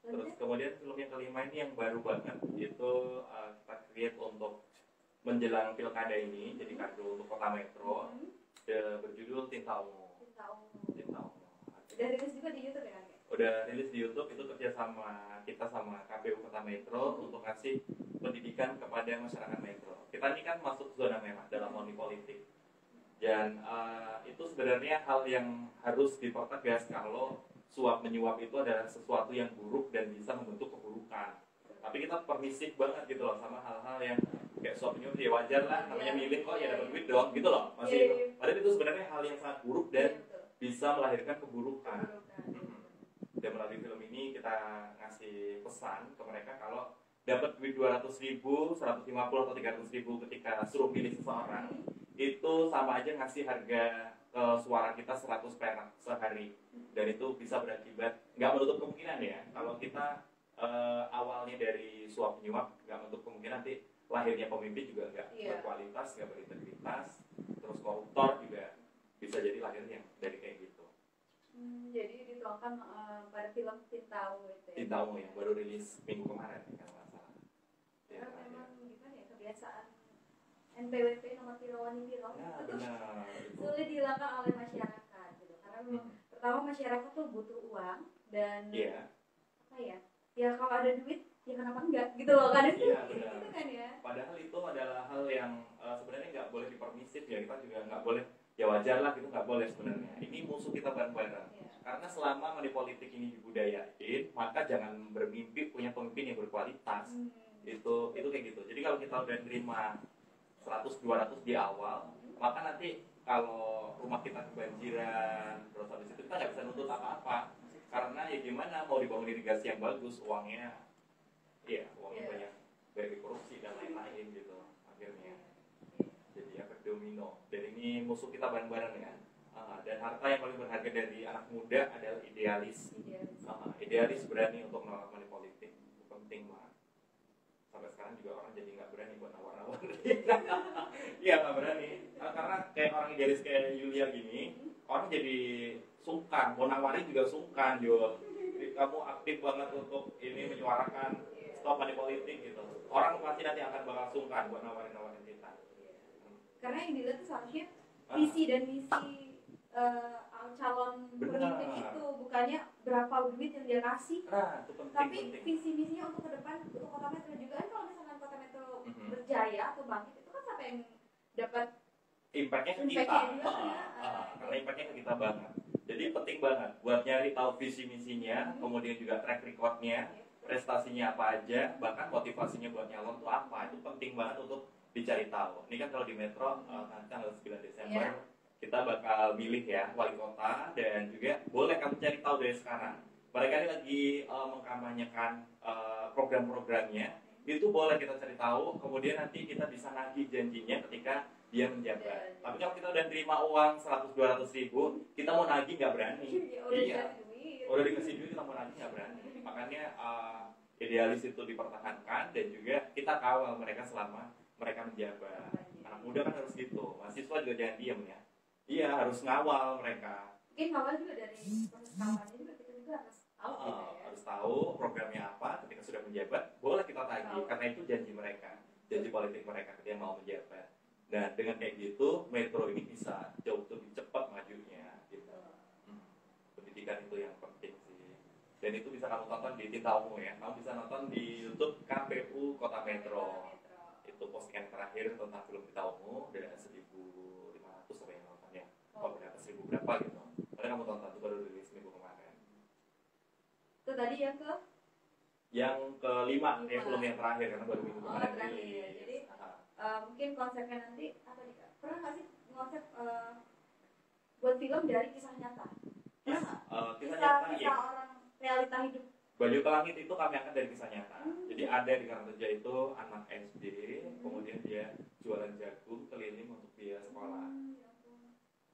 Terus selanjutnya. kemudian film yang kelima ini yang baru banget, itu kita create untuk menjelang pilkada ini, jadi kado untuk Kota Metro, berjudul Tinta Ungu. Cinta Ungu. Tinta Ungu. Udah rilis juga di YouTube ya kan? Udah rilis di YouTube, itu kerja sama kita sama KPU Kota Metro untuk ngasih pendidikan kepada masyarakat Metro. Kita ini kan masuk zona merah dalam money politik, dan itu sebenarnya hal yang harus dipertegas kalau suap menyuap itu adalah sesuatu yang buruk dan bisa membentuk keburukan. Tapi kita permisif banget gitu loh sama hal-hal yang kayak suap menyuap, ya wajar lah, namanya milih kok ya dapat duit dong gitu loh. Masih padahal itu sebenarnya hal yang sangat buruk dan bisa melahirkan keburukan. Dan melalui film ini kita ngasih pesan ke mereka kalau dapat duit 200.000, 150 atau 300.000 ketika suruh pilih seseorang, itu sama aja ngasih harga suara kita 100 perak sehari. Dan itu bisa berakibat, nggak menutup kemungkinan ya, kalau kita awalnya dari suap menyuap, nggak menutup kemungkinan nanti lahirnya pemimpin juga nggak berkualitas, nggak berintegritas, terus koruptor juga bisa jadi lahirnya dari kayak gitu. Jadi dituangkan pada film Tinta Ungu itu ya. Tinta Ungu yang baru rilis minggu kemarin kalau nggak salah. Karena memang gimana ya, kebiasaan NPWP nomor Tirawani Biro Ya, itu benar. sulit dihilangkan oleh masyarakat gitu. Karena memang pertama masyarakat tuh butuh uang dan apa ya? Ya kalau ada duit ya kenapa enggak gitu loh, kadang tuh gitu kan ya. Padahal itu adalah hal yang sebenarnya nggak boleh dipermisif ya, kita juga nggak boleh, ya wajar lah gitu, nggak boleh sebenarnya. Ini musuh kita bareng-bareng. Karena selama money politik ini dibudayain, maka jangan bermimpi punya pemimpin yang berkualitas. Itu kayak gitu. Jadi kalau kita udah terima 100-200 di awal, maka nanti kalau rumah kita kebanjiran, terus habis itu kita nggak bisa nuntut apa-apa. Karena ya gimana mau dibangun irigasi yang bagus, uangnya banyak korupsi dan lain-lain gitu akhirnya. Jadi efek domino. Dan ini musuh kita bareng-bareng ya. Dan harta yang paling berharga dari anak muda adalah idealis. Idealis berani untuk menolak money politik. Itu penting banget. Sampai sekarang juga orang jadi nggak berani buat nawar-nawar. Iya nggak berani. Karena kayak orang idealis kayak Yulia gini, orang jadi sungkan. Mau nawarin juga sungkan, Jul. Jadi kamu aktif banget untuk ini menyuarakan stop money politik gitu. Orang pasti nanti akan bakal sungkan buat nawarin kita. Karena yang dilihat itu seharusnya visi dan misi calon pemimpin itu, bukannya berapa duit yang dia kasih. Nah, itu penting. Tapi visi misinya untuk ke depan, untuk Kota Metro juga kan. Kalau misalkan Kota Metro berjaya atau bangkit, itu kan siapa yang dapat impactnya ke kita. Karena impactnya ke kita banget. Jadi penting banget buat nyari tahu visi misinya, kemudian juga track recordnya, prestasinya apa aja, bahkan motivasinya buat nyalon itu apa. Itu penting banget untuk dicari tahu. Ini kan kalau di Metro nanti tanggal 9 Desember kita bakal milih ya wali kota, dan juga boleh kamu cari tahu dari sekarang. Mereka ini lagi mengkampanyekan program-programnya, itu boleh kita cari tahu, kemudian nanti kita bisa nagih janjinya ketika dia menjabat. Tapi kalau kita udah terima uang 100-200 ribu, kita mau nagih nggak berani. Udah dikasih duit kita mau nagih nggak berani. Makanya idealis itu dipertahankan, dan juga kita kawal mereka selama mereka menjabat. Anak muda kan harus gitu, mahasiswa juga jangan diem ya. Iya, harus ngawal mereka. Mungkin ngawal juga dari proses kampanye juga, kita juga harus tahu gitu ya. Harus tahu programnya apa ketika sudah menjabat, boleh kita tagih karena itu janji mereka, janji politik mereka ketika mau menjabat. Nah, dengan kayak gitu Metro ini bisa jauh lebih cepat majunya gitu. pendidikan itu yang penting sih. Dan itu bisa kamu tonton di Tinta Ungu ya. Kamu bisa nonton di YouTube KPU Kota Metro. Itu postingan terakhir tentang film Tinta Ungu, udah 1.500 apa yang nontonnya. Oh, berapa 1.000 berapa gitu. Karena kamu tonton itu baru rilis minggu kemarin. Itu tadi yang ke? Yang kelima, ya film yang terakhir karena baru minggu kemarin rilis. Jadi mungkin konsepnya nanti apa nih Kak? Pernah nggak sih konsep buat film dari kisah nyata? Kisah nyata ya. Orang realita hidup. Baju ke Langit itu kami angkat dari kisah nyata. Jadi ada di Karangreja itu anak SD, kemudian dia jualan jagung keliling untuk biaya sekolah.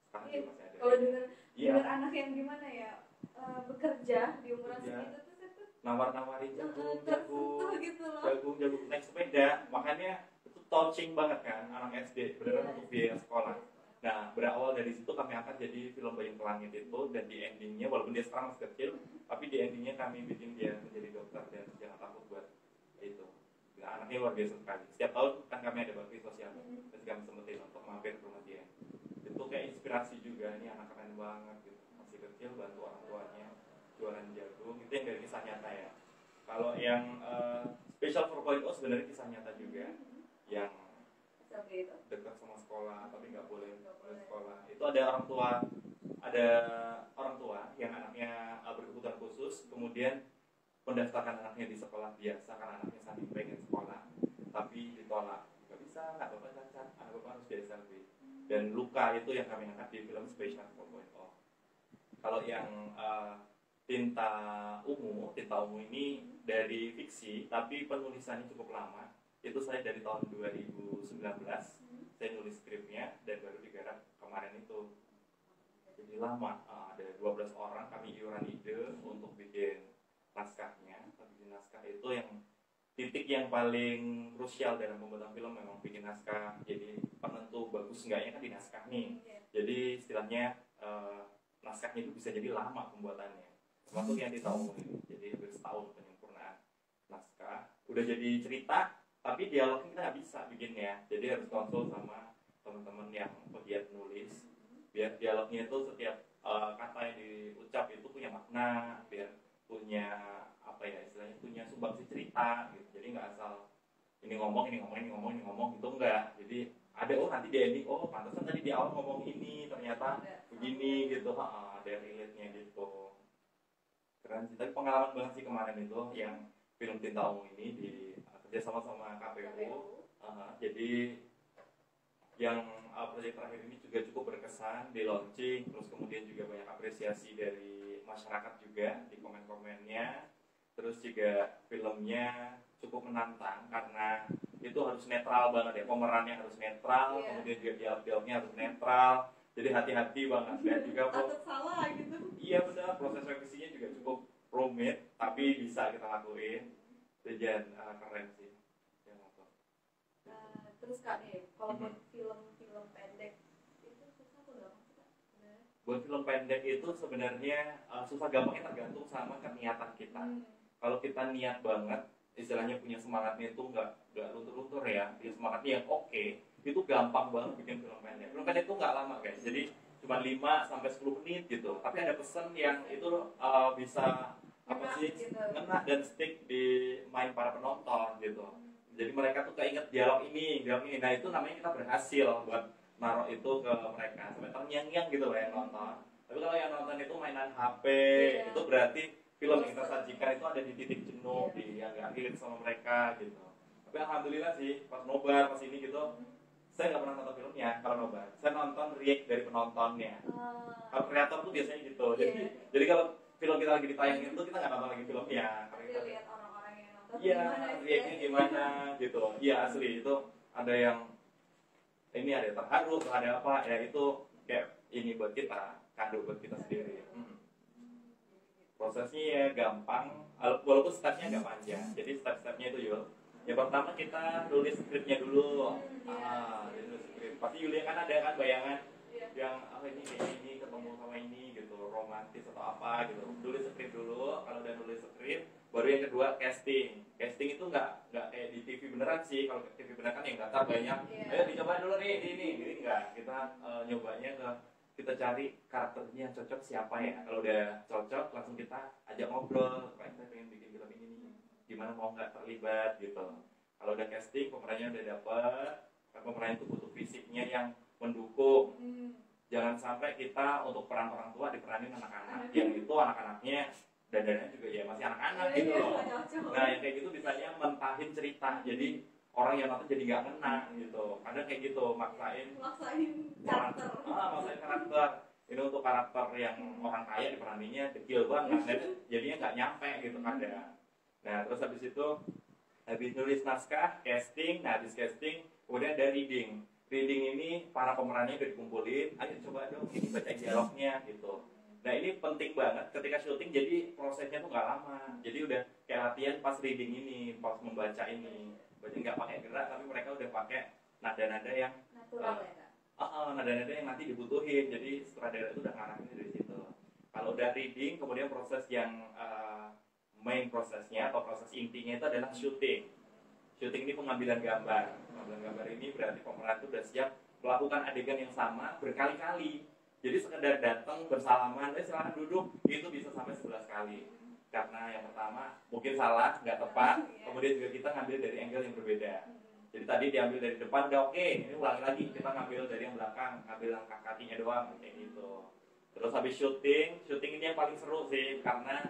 Sekarang juga masih ada. Kalau dengar anak yang gimana ya bekerja di umuran segitu tuh nawar-nawarin jagung gitu loh. jagung naik sepeda, makanya itu touching banget kan anak SD beneran untuk biaya sekolah. Nah, berawal dari situ kami angkat jadi film Bayu ke Langit itu, dan di endingnya walaupun dia sekarang masih kecil, tapi di endingnya kami bikin dia menjadi dokter dan jangan takut buat itu. Nah, anaknya luar biasa sekali. Setiap tahun kan kami ada bakti sosial, terus kami sempetin untuk mampir ke rumah dia. Itu kayak inspirasi juga, ini anak keren banget gitu, masih kecil bantu orang tuanya jualan jagung. Itu yang dari kisah nyata ya. Kalau yang Special 4.0 sebenarnya kisah nyata juga, yang dekat sama sekolah tapi nggak boleh sekolah. Itu ada orang tua yang anaknya berkebutuhan khusus, kemudian mendaftarkan anaknya di sekolah biasa karena anaknya saking pengen sekolah, tapi ditolak. Nggak bisa, nggak bapak cacat, anak bapak harus biasa lebih. Dan luka itu yang kami angkat di film Special 4.0. Kalau yang Tinta Ungu ini dari fiksi, tapi penulisannya cukup lama. Itu saya dari tahun 2019, saya nulis skripnya dan baru digarap kemarin itu. Jadi lama, ada 12 orang kami iuran ide untuk bikin naskahnya. Bikin naskah itu yang titik yang paling krusial dalam pembuatan film, memang bikin naskah. Jadi penentu bagus enggaknya kan di naskah nih. Jadi istilahnya naskahnya itu bisa jadi lama pembuatannya. Termasuk yang Tinta Ungu ini, jadi hampir setahun penyempurnaan naskah. Udah jadi cerita, tapi dialognya kita nggak bisa bikinnya, jadi harus konsul sama teman-teman yang pegiat nulis, biar dialognya itu setiap kata yang diucap itu punya makna, biar punya apa ya istilahnya, punya sumbangsi cerita gitu. Jadi nggak asal ini ngomong itu enggak. Jadi ada nanti di ending, pantesan tadi di awal ngomong ini ternyata begini gitu, ada relate-nya gitu. Keren sih, tapi pengalaman banget sih kemarin itu yang film Tinta Ungu ini di kerja sama KPU. Jadi yang proyek terakhir ini juga cukup berkesan di launching, terus kemudian juga banyak apresiasi dari masyarakat juga di komen-komennya. Terus juga filmnya cukup menantang karena itu harus netral banget ya, pemerannya harus netral, kemudian juga dialog-dialognya harus netral. Jadi hati-hati banget, dan juga takut salah gitu. Iya benar, proses revisinya juga cukup rumit, tapi bisa kita lakuin. Dan keren sih. Terus Kak nih, kalau buat film-film pendek itu susah atau gampang sih Kak? Buat film pendek itu sebenarnya susah gampangnya tergantung sama keniatan kita. Kalau kita niat banget, istilahnya punya semangatnya itu nggak luntur-luntur ya, punya semangatnya yang oke, itu gampang banget bikin film pendek. Film pendek itu nggak lama guys, jadi cuma 5-10 menit gitu. Tapi ada pesan yang itu bisa ngena dan stick di mind para penonton gitu. Jadi mereka tuh keinget dialog ini. Nah itu namanya kita berhasil buat naruh itu ke mereka sampai terngiang-ngiang gitu loh yang nonton. Tapi kalau yang nonton itu mainan HP, itu berarti film yang kita sajikan itu ada di titik jenuh, yang nggak relate sama mereka gitu. Tapi alhamdulillah sih pas nobar pas ini gitu, saya nggak pernah nonton filmnya kalau nobar. Saya nonton react dari penontonnya. Kalau kreator tuh biasanya gitu. Jadi kalau film kita lagi ditayangin itu kita nggak nonton lagi filmnya. Kita lihat orang-orang yang nonton. Iya, reactnya gimana gitu. Iya asli itu ada yang ini ada terharu, ada apa ya, itu kayak ini buat kita, kado buat kita sendiri. Prosesnya ya gampang, walaupun stepnya agak panjang. Jadi step-stepnya itu Yul. Yang pertama kita tulis skripnya dulu. Tulis skrip. Pasti Yulia kan ada kan bayangan yang ini ketemu sama ini gitu, romantis atau apa gitu. Tulis skrip dulu. Kalau udah nulis skrip, baru yang kedua casting. Casting itu nggak kayak di TV beneran sih. Kalau TV beneran kan yang daftar banyak. Ayo dicoba dulu nih, ini enggak. Kita nyobanya ke kita cari karakternya yang cocok siapa ya. Kalau udah cocok langsung kita ajak ngobrol, Pak saya pengen bikin film ini nih, gimana mau nggak terlibat gitu. Kalau udah casting pemerannya udah dapet, pemeran itu butuh fisiknya yang mendukung. Jangan sampai kita untuk peran orang tua diperanin anak-anak, yang itu anak-anaknya dandannya juga ya masih anak-anak gitu loh. Nah yang kayak gitu bisanya mentahin cerita, jadi orang yang nonton jadi nggak ngena gitu. Kadang kayak gitu maksain karakter. Maksain karakter. Ini untuk karakter yang orang kaya diperaninya kecil banget, dan jadinya nggak nyampe gitu kadang. Nah terus habis nulis naskah, casting, nah habis casting kemudian ada reading. Reading ini para pemerannya udah dikumpulin, ayo coba dong ini baca dialognya gitu. Nah ini penting banget ketika syuting, jadi prosesnya tuh nggak lama. Jadi udah kayak latihan pas reading ini, pas membaca ini. Baca nggak pakai gerak, tapi mereka udah pakai nada-nada yang natural ya Kak? Nada-nada yang nanti dibutuhin. Jadi sutradara itu udah ngarahin dari situ. Kalau udah reading, kemudian proses yang main prosesnya atau proses intinya itu adalah syuting. Syuting ini pengambilan gambar. Pengambilan gambar ini berarti pemeran itu udah siap melakukan adegan yang sama berkali-kali. Jadi sekedar datang bersalaman, silakan duduk, itu bisa sampai 11 kali. Karena yang pertama mungkin salah, nggak tepat. Kemudian juga kita ngambil dari angle yang berbeda. Jadi tadi diambil dari depan udah oke, ini ulangi lagi, kita ngambil dari yang belakang, ngambil langkah kakinya doang kayak gitu. Terus habis syuting ini yang paling seru sih, karena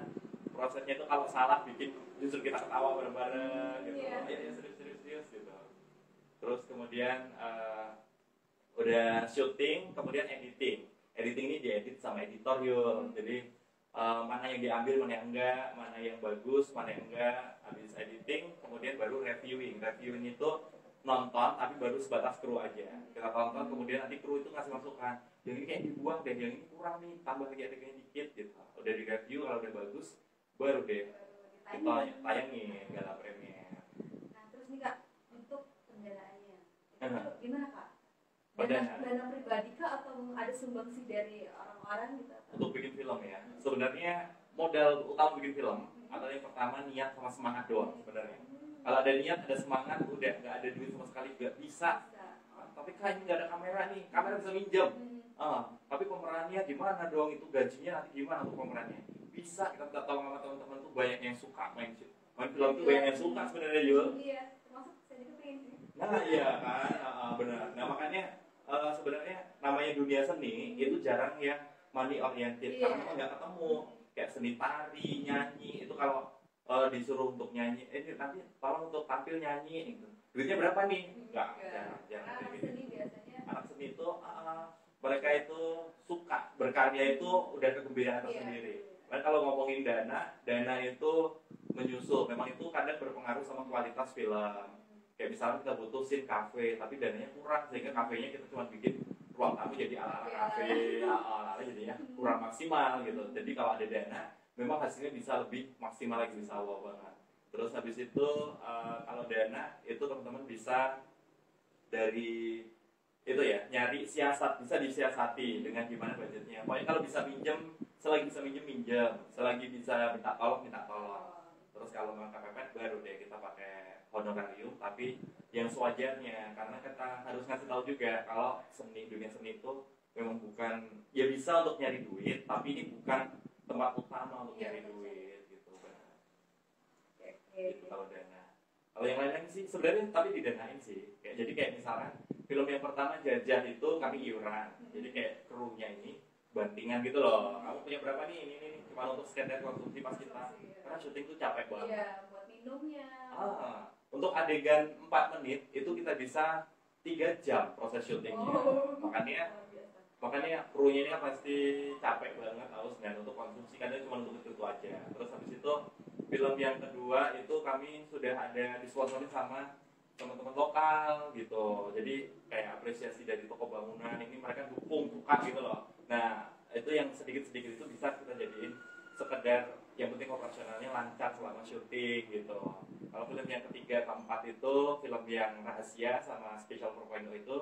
prosesnya itu kalau salah bikin justru kita ketawa bareng-bareng gitu. Ya serius gitu. Terus kemudian udah syuting, kemudian editing. Editing ini diedit sama editor yuk. Jadi mana yang diambil, mana yang enggak, mana yang bagus, mana yang enggak. Habis editing, kemudian baru reviewing. Reviewing itu nonton, tapi baru sebatas kru aja. Kita tonton, kemudian nanti kru itu ngasih masukan. Yang ini kayak dibuang deh, yang ini kurang nih, tambah lagi adegannya dikit gitu. Udah di review, kalau udah bagus, baru deh kita tayangin Gala Premier. Nah terus nih Kak, untuk pendanaannya itu gimana Kak? Dana pribadi kah atau ada sumbangsi dari orang-orang gitu? Untuk bikin film ya, sebenarnya modal utama bikin film adalah yang pertama niat sama semangat doang sebenarnya. Kalau ada niat, ada semangat, udah nggak ada duit sama sekali nggak bisa. Tapi kayaknya nggak ada kamera nih, kamera bisa minjem. Tapi pemerannya gimana dong? Itu gajinya nanti gimana untuk pemerannya? Bisa, kita minta tolong sama teman-teman tuh banyak yang suka main film tuh banyak yang suka sebenarnya Yul. Iya, termasuk saya juga pengen sih. Nah iya kan, benar. Nah makanya sebenarnya namanya dunia seni itu jarang yang money oriented, karena memang nggak ketemu. Kayak seni tari, nyanyi itu kalau disuruh untuk nyanyi, nanti tolong untuk tampil nyanyi gitu. Duitnya berapa nih? Enggak, jarang. Anak seni biasanya. Anak seni itu mereka itu suka berkarya, itu udah kegembiraan tersendiri. Nah, kalau ngomongin dana itu menyusul. Memang itu kadang berpengaruh sama kualitas film. Kayak misalnya kita butuh scene cafe, tapi dananya kurang, sehingga kafenya kita cuma bikin ruang tamu jadi ala-ala cafe, ala-ala jadinya kurang maksimal gitu. Jadi kalau ada dana, memang hasilnya bisa lebih maksimal lagi, bisa wow banget. Terus habis itu kalau dana itu teman-teman bisa dari itu ya, nyari siasat, bisa disiasati dengan gimana budgetnya. Pokoknya kalau bisa minjem, selagi bisa minjem, selagi bisa minta tolong. Terus kalau mau kepepet baru deh kita pakai honorarium, tapi yang sewajarnya, karena kita harus ngasih tahu juga kalau dunia seni itu memang bukan, ya bisa untuk nyari duit, tapi ini bukan tempat utama untuk nyari duit gitu. Gitu kalau dana. Kalau yang lain sih sebenarnya tapi didanain sih. Jadi kayak misalnya film yang pertama Jajah itu kami iuran. Jadi kayak krunya ini bantingan gitu loh. Kamu punya berapa nih? Ini cuma untuk sekedar konsumsi pas kita. Karena syuting tuh capek banget. Iya, buat minumnya. Untuk adegan 4 menit itu kita bisa 3 jam proses syutingnya. Makanya krunya ini pasti capek banget, harus dan untuk konsumsi karena cuma untuk itu aja. Terus habis itu film yang kedua itu kami sudah ada disponsorin sama teman-teman lokal gitu. Jadi kayak apresiasi dari toko bangunan ini, mereka dukung, suka gitu loh. Nah itu yang sedikit-sedikit itu bisa kita jadiin sekedar, yang penting operasionalnya lancar selama syuting gitu. Kalau film yang ketiga, keempat itu film yang rahasia sama Special 4.0 itu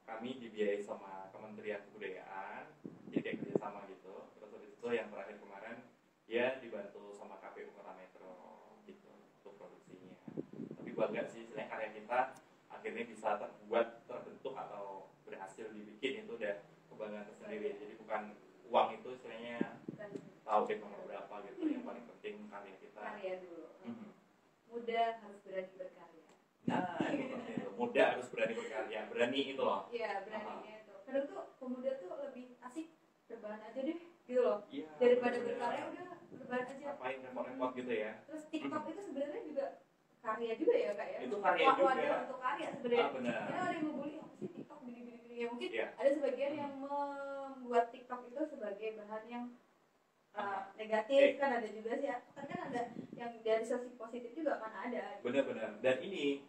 kami dibiayai sama Kementerian Kebudayaan, jadi kayak kerjasama gitu. Terus habis itu yang terakhir kemarin ya dibantu sama KPU Kota Metro gitu untuk produksinya. Tapi bangga sih, sebenarnya karya kita akhirnya bisa terbentuk atau berhasil dibikin, itu udah kebanggaan kebanggaan tersendiri. Jadi bukan uang itu istilahnya tahu deh nomor berapa gitu. Yang paling penting karya kita. Karya dulu. Muda harus berani berkarya. Nah, itu muda harus berani berkarya. Berani itu loh. Iya, beraninya itu. Kadang tuh pemuda tuh lebih asik rebahan aja deh, gitu loh. Iya, daripada berkarya udah rebahan aja. Ngapain repot-repot gitu ya? Terus TikTok itu sebenarnya juga karya juga ya kak ya? Itu karya juga. Wadah untuk karya sebenarnya. Benar. Karena ada yang ngebully apa sih TikTok gini-gini ya mungkin Iya. ada sebagian yang membuat TikTok itu sebagai bahan yang negatif kan ada juga sih ya. Kan ada yang dari sisi positif juga kan ada. Benar-benar. Dan ini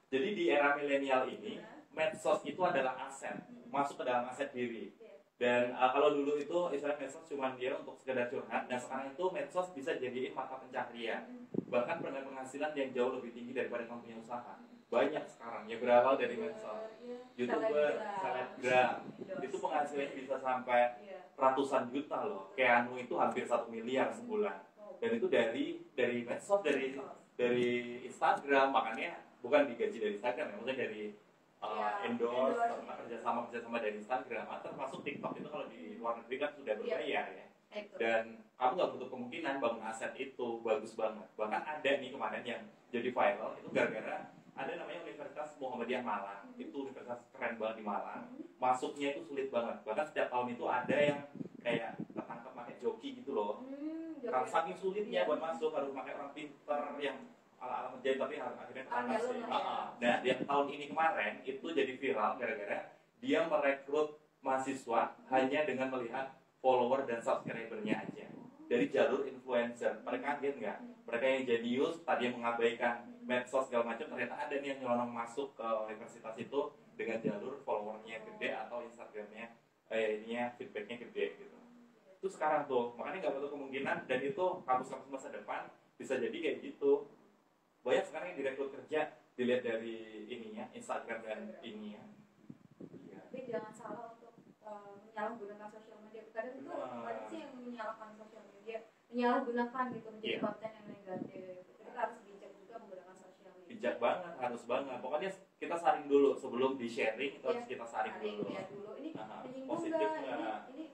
jadi di era milenial ini medsos itu adalah aset, masuk ke dalam aset diri. Dan kalau dulu itu istilah medsos cuma dia untuk sekedar curhat, dan sekarang itu medsos bisa jadiin mata pencaharian, bahkan dengan penghasilan yang jauh lebih tinggi daripada kamu punya usaha. Banyak sekarang yang berawal dari medsos, YouTuber, selebgram, itu penghasilannya bisa sampai ratusan juta loh. Kayak Anu itu hampir 1 miliar sebulan, dan itu dari medsos, dari Instagram. Makanya bukan digaji dari Instagram ya, maksudnya dari endorse kerjasama dari Instagram, termasuk TikTok itu kalau di luar negeri kan sudah berbayar ya. Dan kamu nggak butuh kemungkinan bangun aset itu bagus banget. Bahkan ada nih kemarin yang jadi viral itu gara-gara ada namanya Universitas Muhammadiyah Malang. Itu universitas keren banget di Malang. Masuknya itu sulit banget. Bahkan setiap tahun itu ada yang kayak ketangkep pakai joki gitu loh. Karena saking sulitnya buat masuk, harus pakai orang pinter yang ala-ala menjahit, tapi akhirnya ketangkap sih. Nah, yang tahun ini kemarin itu jadi viral gara-gara dia merekrut mahasiswa hanya dengan melihat follower dan subscribernya aja dari jalur influencer. Mereka kaget nggak? Mereka yang jenius tadi yang mengabaikan medsos segala macam, ternyata ada nih yang nyelonong masuk ke universitas itu dengan jalur followernya gede atau Instagramnya ininya feedbacknya gede gitu. Itu sekarang tuh, makanya nggak betul kemungkinan, dan itu kampus-kampus masa depan bisa jadi kayak gitu. Banyak sekarang yang direkrut kerja dilihat dari ininya Instagram dan ininya. Tapi jangan salah untuk menyalahgunakan sosial media. Kadang itu banyak sih yang menyalahkan sosial media, menyalahgunakan gitu menjadi konten yang negatif. Jadi harus bijak juga menggunakan sosial media. Bijak banget, harus banget. Pokoknya kita saring dulu sebelum di sharing, itu harus kita saring dulu. Ya dulu. Ini menyinggung positif nggak? Ini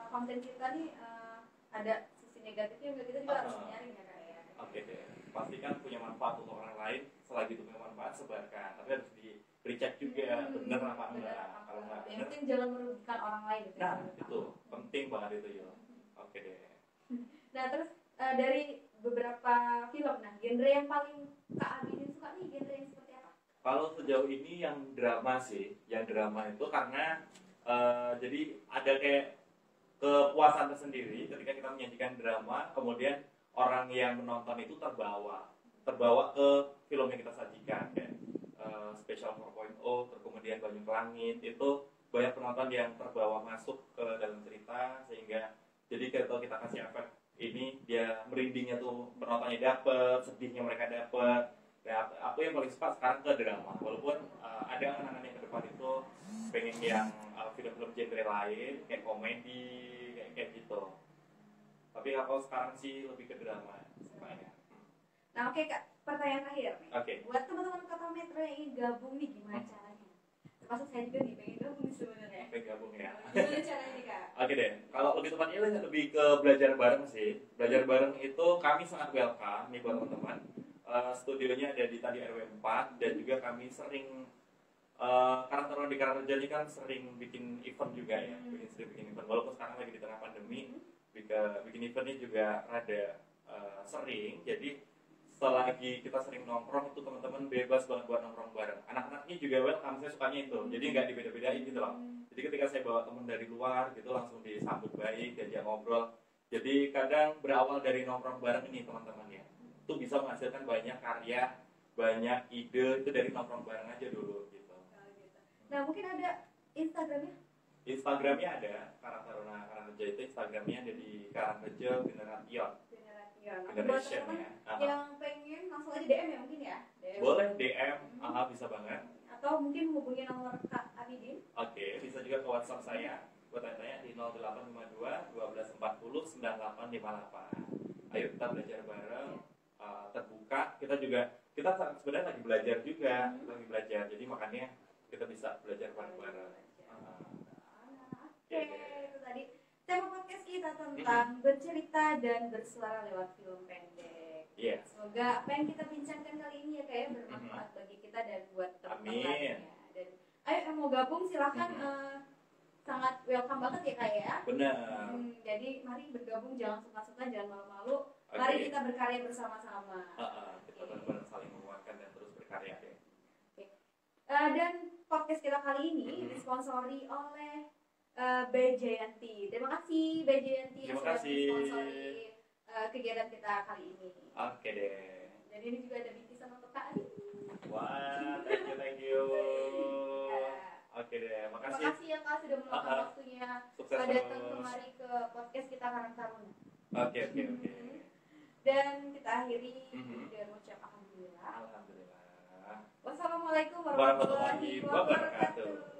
konten kita nih ada sisi negatifnya nggak, kita juga harus menyaring ya kak ya. Oke deh. Pastikan punya manfaat untuk orang lain. Selagi itu punya manfaat, sebarkan. Tapi harus dicek juga bener apa enggak. Kalau enggak yang penting jangan merugikan orang lain. Nah, itu penting banget itu ya. Oke deh. Nah, terus dari beberapa film, nah genre yang paling Kak Abidin suka nih genre yang seperti apa? Kalau sejauh ini yang drama sih, yang drama itu karena jadi ada kayak kepuasan tersendiri ketika kita menyajikan drama, kemudian orang yang menonton itu terbawa ke film yang kita sajikan, kayak Special 4.0, terus kemudian Banyu Langit, itu banyak penonton yang terbawa masuk ke dalam cerita, sehingga jadi kalau kita kasih efek ini, dia merindingnya tuh penontonnya dapet, sedihnya mereka dapet. Nah, aku yang paling suka sekarang ke drama, walaupun ada anak-anak yang ke depan itu pengen yang film-film genre lain, kayak komedi, kayak gitu. Tapi aku sekarang sih lebih ke drama sukanya. Nah, oke Kak, pertanyaan terakhir nih. Oke. Buat teman-teman Kota Metro yang ingin gabung nih, gimana caranya? Termasuk saya juga nih, pengen gabung nih sebenarnya. Pengen gabung ya. Gimana caranya nih Kak? Oke deh, kalau lebih tepatnya lebih ke belajar bareng sih. Belajar bareng itu kami sangat welcome nih buat teman-teman. Studionya ada di tadi RW 4, dan juga kami sering karena di Karangreja kan sering bikin event juga ya, bikin event. Walaupun sekarang lagi di tengah pandemi, bikin eventnya juga rada sering. Jadi selagi kita sering nongkrong itu teman-teman bebas banget buat nongkrong bareng. Anak-anaknya juga welcome, saya sukanya itu. Jadi nggak dibeda-bedain gitu loh. Jadi ketika saya bawa teman dari luar gitu langsung disambut baik, diajak ngobrol. Jadi kadang berawal dari nongkrong bareng ini teman-teman ya, itu bisa menghasilkan banyak karya, banyak ide itu dari nongkrong bareng aja dulu gitu. Nah, mungkin ada Instagramnya? Instagramnya ada, Karangreja itu Instagramnya ada di Karangreja Generation. Generation ya. Yang pengen langsung aja DM ya mungkin ya? DM. Boleh DM, bisa banget. Atau mungkin hubungi nomor Kak Abidin? Oke, bisa juga ke WhatsApp saya. Buat tanya di 0852 1240 9858. Ayo kita belajar bareng, terbuka. Kita sebenarnya lagi belajar juga, lagi belajar. Jadi makanya kita bisa belajar bareng-bareng. Oke, itu tadi tema podcast kita tentang bercerita dan bersuara lewat film pendek. Iya. Semoga apa yang kita bincangkan kali ini ya kayak bermanfaat bagi kita dan buat teman-teman lainnya. Dan ayo yang mau gabung silahkan sangat welcome banget ya kayak ya. Benar. Jadi mari bergabung, jangan suka-suka, jangan malu-malu. Mari kita berkarya bersama-sama. Kita benar-benar saling menguatkan dan terus berkarya ya. Dan podcast kita kali ini disponsori oleh BJNT. Terima kasih BJNT yang sudah mensponsori kegiatan kita kali ini. Oke deh. Jadi ini juga ada bingkisan untuk Kak Adi. Wah, thank you. Oke deh, makasih. Terima kasih ya Kak sudah meluangkan waktunya datang kemari ke podcast kita Karang Taruna. Oke. Dan kita akhiri dengan ucap alhamdulillah. Alhamdulillah. Wassalamualaikum warahmatullahi wabarakatuh.